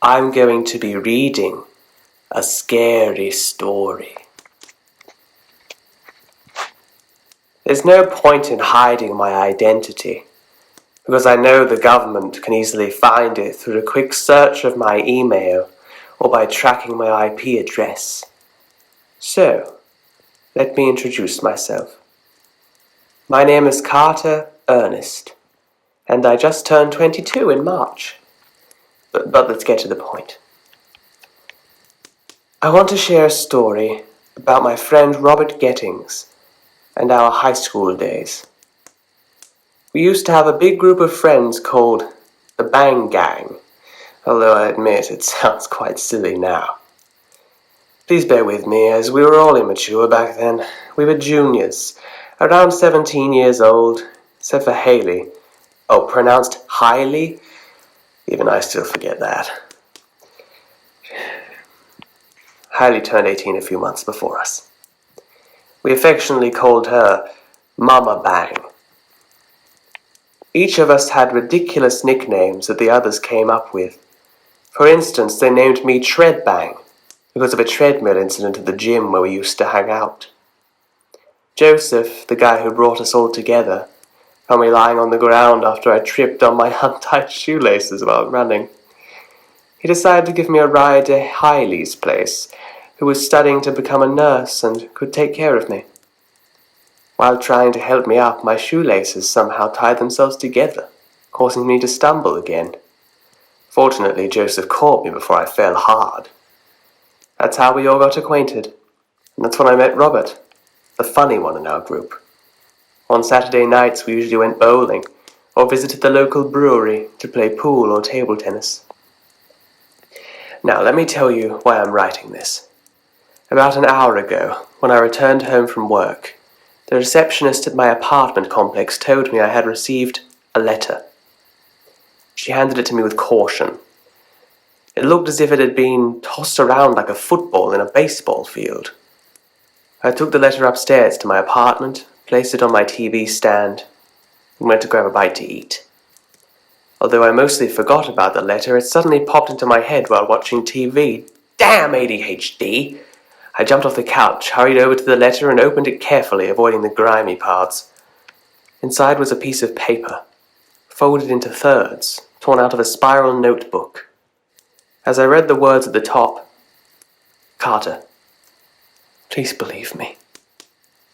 I'm going to be reading a scary story. There's no point in hiding my identity, because I know the government can easily find it through a quick search of my email or by tracking my IP address. So, let me introduce myself. My name is Carter Ernest, and I just turned 22 in March. But let's get to the point. I want to share a story about my friend Robert Gettings and our high school days. We used to have a big group of friends called the Bang Gang, although I admit it sounds quite silly now. Please bear with me, as we were all immature back then. We were juniors, around 17 years old, except for Haley. Oh, pronounced Hailey? Even I still forget that. Hailey turned 18 a few months before us. We affectionately called her Mama Bang. Each of us had ridiculous nicknames that the others came up with. For instance, they named me Tread Bang because of a treadmill incident at the gym where we used to hang out. Joseph, the guy who brought us all together, found me lying on the ground after I tripped on my untied shoelaces while running. He decided to give me a ride to Hailey's place, who was studying to become a nurse and could take care of me. While trying to help me up, my shoelaces somehow tied themselves together, causing me to stumble again. Fortunately, Joseph caught me before I fell hard. That's how we all got acquainted, and that's when I met Robert, the funny one in our group. On Saturday nights, we usually went bowling or visited the local brewery to play pool or table tennis. Now, let me tell you why I'm writing this. About an hour ago, when I returned home from work, the receptionist at my apartment complex told me I had received a letter. She handed it to me with caution. It looked as if it had been tossed around like a football in a baseball field. I took the letter upstairs to my apartment, placed it on my TV stand, and went to grab a bite to eat. Although I mostly forgot about the letter, it suddenly popped into my head while watching TV. Damn ADHD! I jumped off the couch, hurried over to the letter, and opened it carefully, avoiding the grimy parts. Inside was a piece of paper, folded into thirds, torn out of a spiral notebook. As I read the words at the top, Carter, please believe me.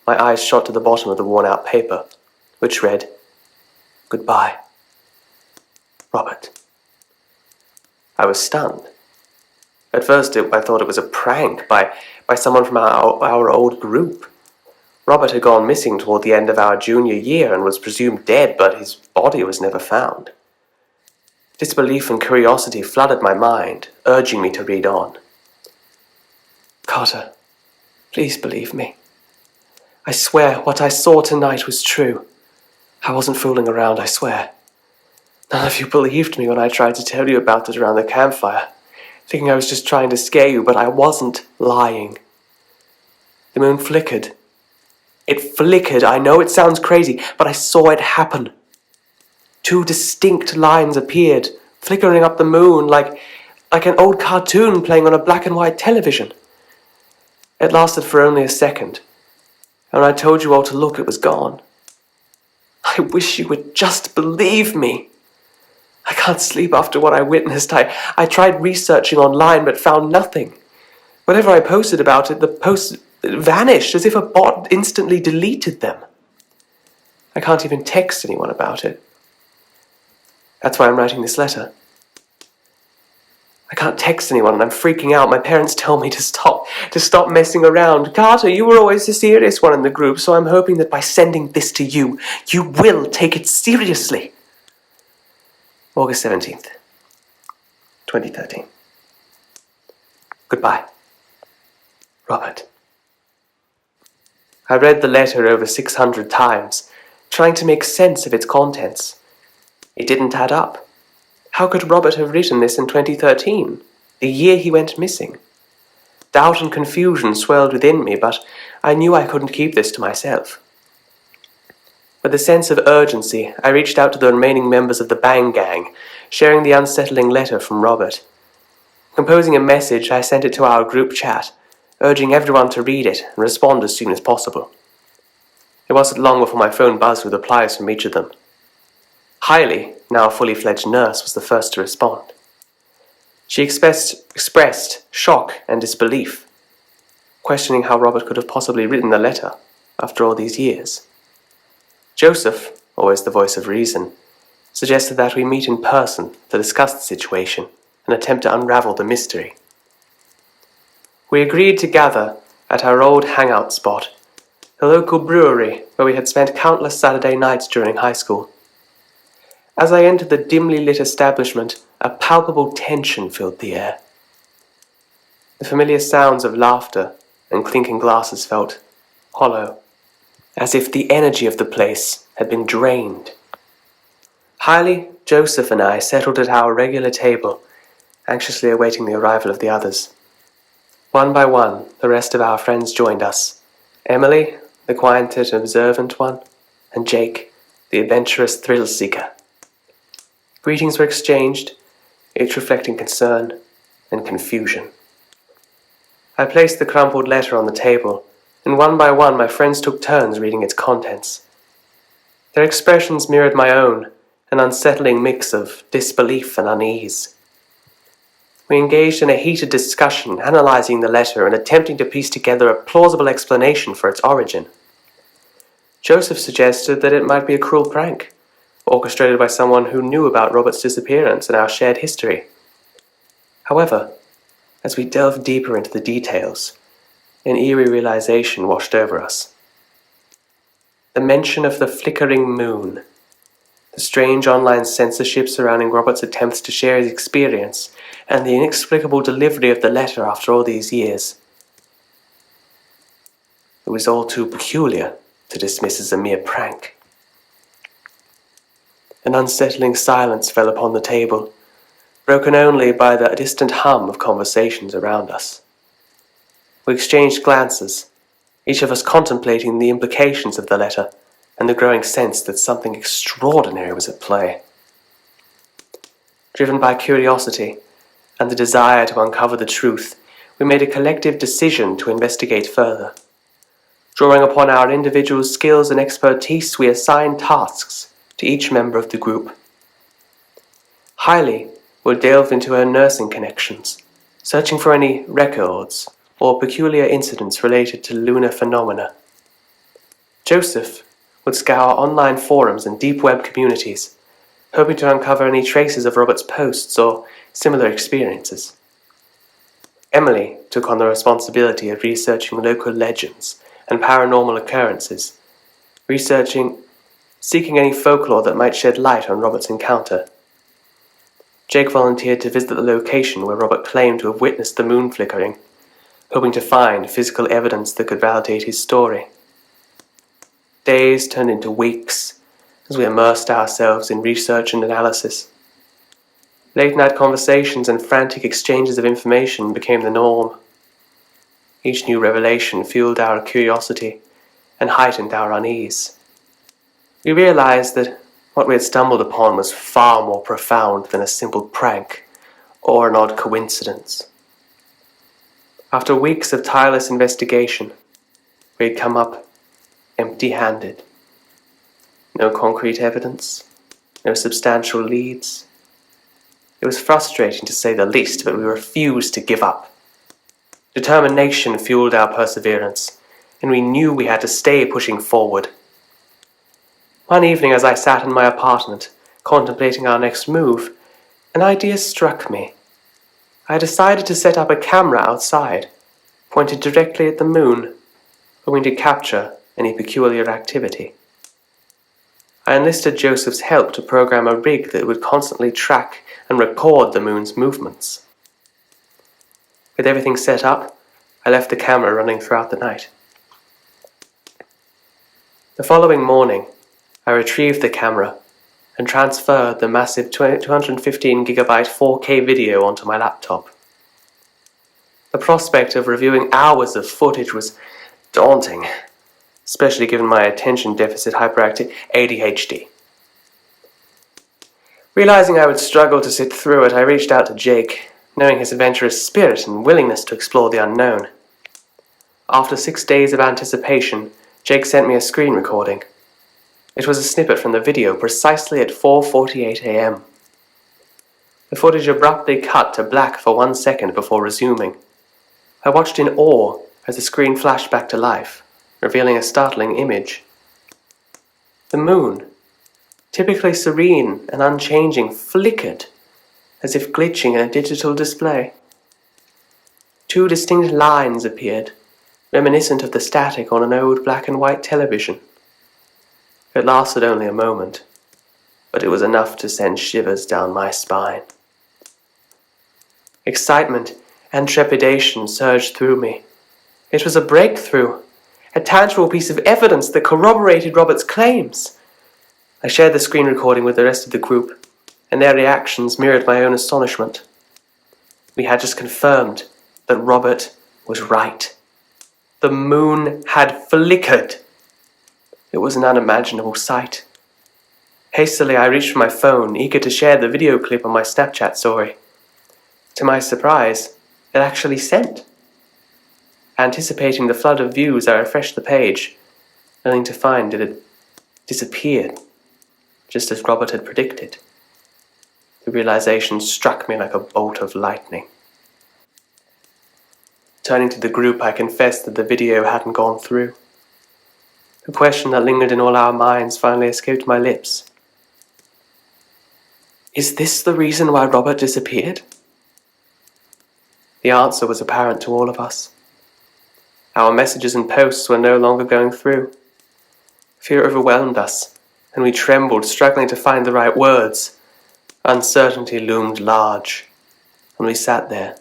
My eyes shot to the bottom of the worn-out paper, which read, Goodbye, Robert. I was stunned. At first, I thought it was a prank by someone from our old group. Robert had gone missing toward the end of our junior year and was presumed dead, but his body was never found. Disbelief and curiosity flooded my mind, urging me to read on. Carter, please believe me. I swear what I saw tonight was true. I wasn't fooling around, I swear. None of you believed me when I tried to tell you about it around the campfire, thinking I was just trying to scare you, but I wasn't lying. The moon flickered. It flickered. I know it sounds crazy, but I saw it happen. 2 distinct lines appeared, flickering up the moon like an old cartoon playing on a black and white television. It lasted for only a second, and when I told you all to look, it was gone. I wish you would just believe me. I can't sleep after what I witnessed. I tried researching online, but found nothing. Whenever I posted about it, the posts vanished, as if a bot instantly deleted them. I can't even text anyone about it. That's why I'm writing this letter. I can't text anyone and I'm freaking out. My parents tell me to stop messing around. Carter, you were always the serious one in the group, so I'm hoping that by sending this to you, you will take it seriously. August 17th, 2013. Goodbye, Robert. I read the letter over 600 times, trying to make sense of its contents. It didn't add up. How could Robert have written this in 2013, the year he went missing? Doubt and confusion swelled within me, but I knew I couldn't keep this to myself. With a sense of urgency, I reached out to the remaining members of the Bang Gang, sharing the unsettling letter from Robert. Composing a message, I sent it to our group chat, urging everyone to read it and respond as soon as possible. It wasn't long before my phone buzzed with replies from each of them. Hailey, now a fully fledged nurse, was the first to respond. She expressed shock and disbelief, questioning how Robert could have possibly written the letter after all these years. Joseph, always the voice of reason, suggested that we meet in person to discuss the situation and attempt to unravel the mystery. We agreed to gather at our old hangout spot, the local brewery where we had spent countless Saturday nights during high school. As I entered the dimly lit establishment, a palpable tension filled the air. The familiar sounds of laughter and clinking glasses felt hollow, as if the energy of the place had been drained. Hailey, Joseph, and I settled at our regular table, anxiously awaiting the arrival of the others. One by one, the rest of our friends joined us. Emily, the quiet and observant one, and Jake, the adventurous thrill-seeker. Greetings were exchanged, each reflecting concern and confusion. I placed the crumpled letter on the table, and one by one my friends took turns reading its contents. Their expressions mirrored my own, an unsettling mix of disbelief and unease. We engaged in a heated discussion, analyzing the letter and attempting to piece together a plausible explanation for its origin. Joseph suggested that it might be a cruel prank, orchestrated by someone who knew about Robert's disappearance and our shared history. However, as we delved deeper into the details, an eerie realization washed over us. The mention of the flickering moon, the strange online censorship surrounding Robert's attempts to share his experience, and the inexplicable delivery of the letter after all these years. It was all too peculiar to dismiss as a mere prank. An unsettling silence fell upon the table, broken only by the distant hum of conversations around us. We exchanged glances, each of us contemplating the implications of the letter and the growing sense that something extraordinary was at play. Driven by curiosity and the desire to uncover the truth, we made a collective decision to investigate further. Drawing upon our individual skills and expertise, we assigned tasks to each member of the group. Hailey would delve into her nursing connections, searching for any records or peculiar incidents related to lunar phenomena. Joseph would scour online forums and deep web communities, hoping to uncover any traces of Robert's posts or similar experiences. Emily took on the responsibility of researching local legends and paranormal occurrences, seeking any folklore that might shed light on Robert's encounter. Jake volunteered to visit the location where Robert claimed to have witnessed the moon flickering, hoping to find physical evidence that could validate his story. Days turned into weeks as we immersed ourselves in research and analysis. Late-night conversations and frantic exchanges of information became the norm. Each new revelation fueled our curiosity and heightened our unease. We realized that what we had stumbled upon was far more profound than a simple prank or an odd coincidence. After weeks of tireless investigation, we had come up empty-handed. No concrete evidence, no substantial leads. It was frustrating to say the least, but we refused to give up. Determination fueled our perseverance, and we knew we had to stay pushing forward. One evening, as I sat in my apartment, contemplating our next move, an idea struck me. I decided to set up a camera outside, pointed directly at the moon, hoping to capture any peculiar activity. I enlisted Joseph's help to program a rig that would constantly track and record the moon's movements. With everything set up, I left the camera running throughout the night. The following morning, I retrieved the camera and transferred the massive 215 gigabyte 4K video onto my laptop. The prospect of reviewing hours of footage was daunting, especially given my attention deficit hyperactive ADHD. Realizing I would struggle to sit through it, I reached out to Jake, knowing his adventurous spirit and willingness to explore the unknown. After 6 days of anticipation, Jake sent me a screen recording. It was a snippet from the video precisely at 4:48 a.m. The footage abruptly cut to black for 1 second before resuming. I watched in awe as the screen flashed back to life, revealing a startling image. The moon, typically serene and unchanging, flickered as if glitching in a digital display. 2 distinct lines appeared, reminiscent of the static on an old black and white television. It lasted only a moment, but it was enough to send shivers down my spine. Excitement and trepidation surged through me. It was a breakthrough, a tangible piece of evidence that corroborated Robert's claims. I shared the screen recording with the rest of the group, and their reactions mirrored my own astonishment. We had just confirmed that Robert was right. The moon had flickered. It was an unimaginable sight. Hastily, I reached for my phone, eager to share the video clip on my Snapchat story. To my surprise, it actually sent. Anticipating the flood of views, I refreshed the page, only to find it had disappeared, just as Robert had predicted. The realization struck me like a bolt of lightning. Turning to the group, I confessed that the video hadn't gone through. The question that lingered in all our minds finally escaped my lips. Is this the reason why Robert disappeared? The answer was apparent to all of us. Our messages and posts were no longer going through. Fear overwhelmed us, and we trembled, struggling to find the right words. Uncertainty loomed large, and we sat there,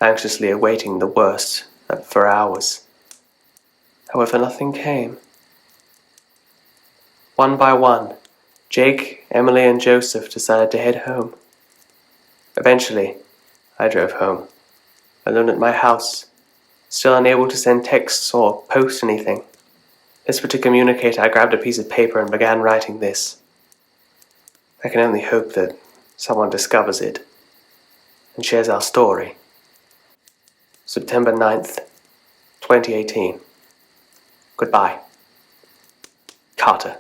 anxiously awaiting the worst for hours. However, nothing came. One by one, Jake, Emily, and Joseph decided to head home. Eventually, I drove home, alone at my house, still unable to send texts or post anything. Desperate to communicate, I grabbed a piece of paper and began writing this. I can only hope that someone discovers it and shares our story. September 9th, 2018. Goodbye. Carter.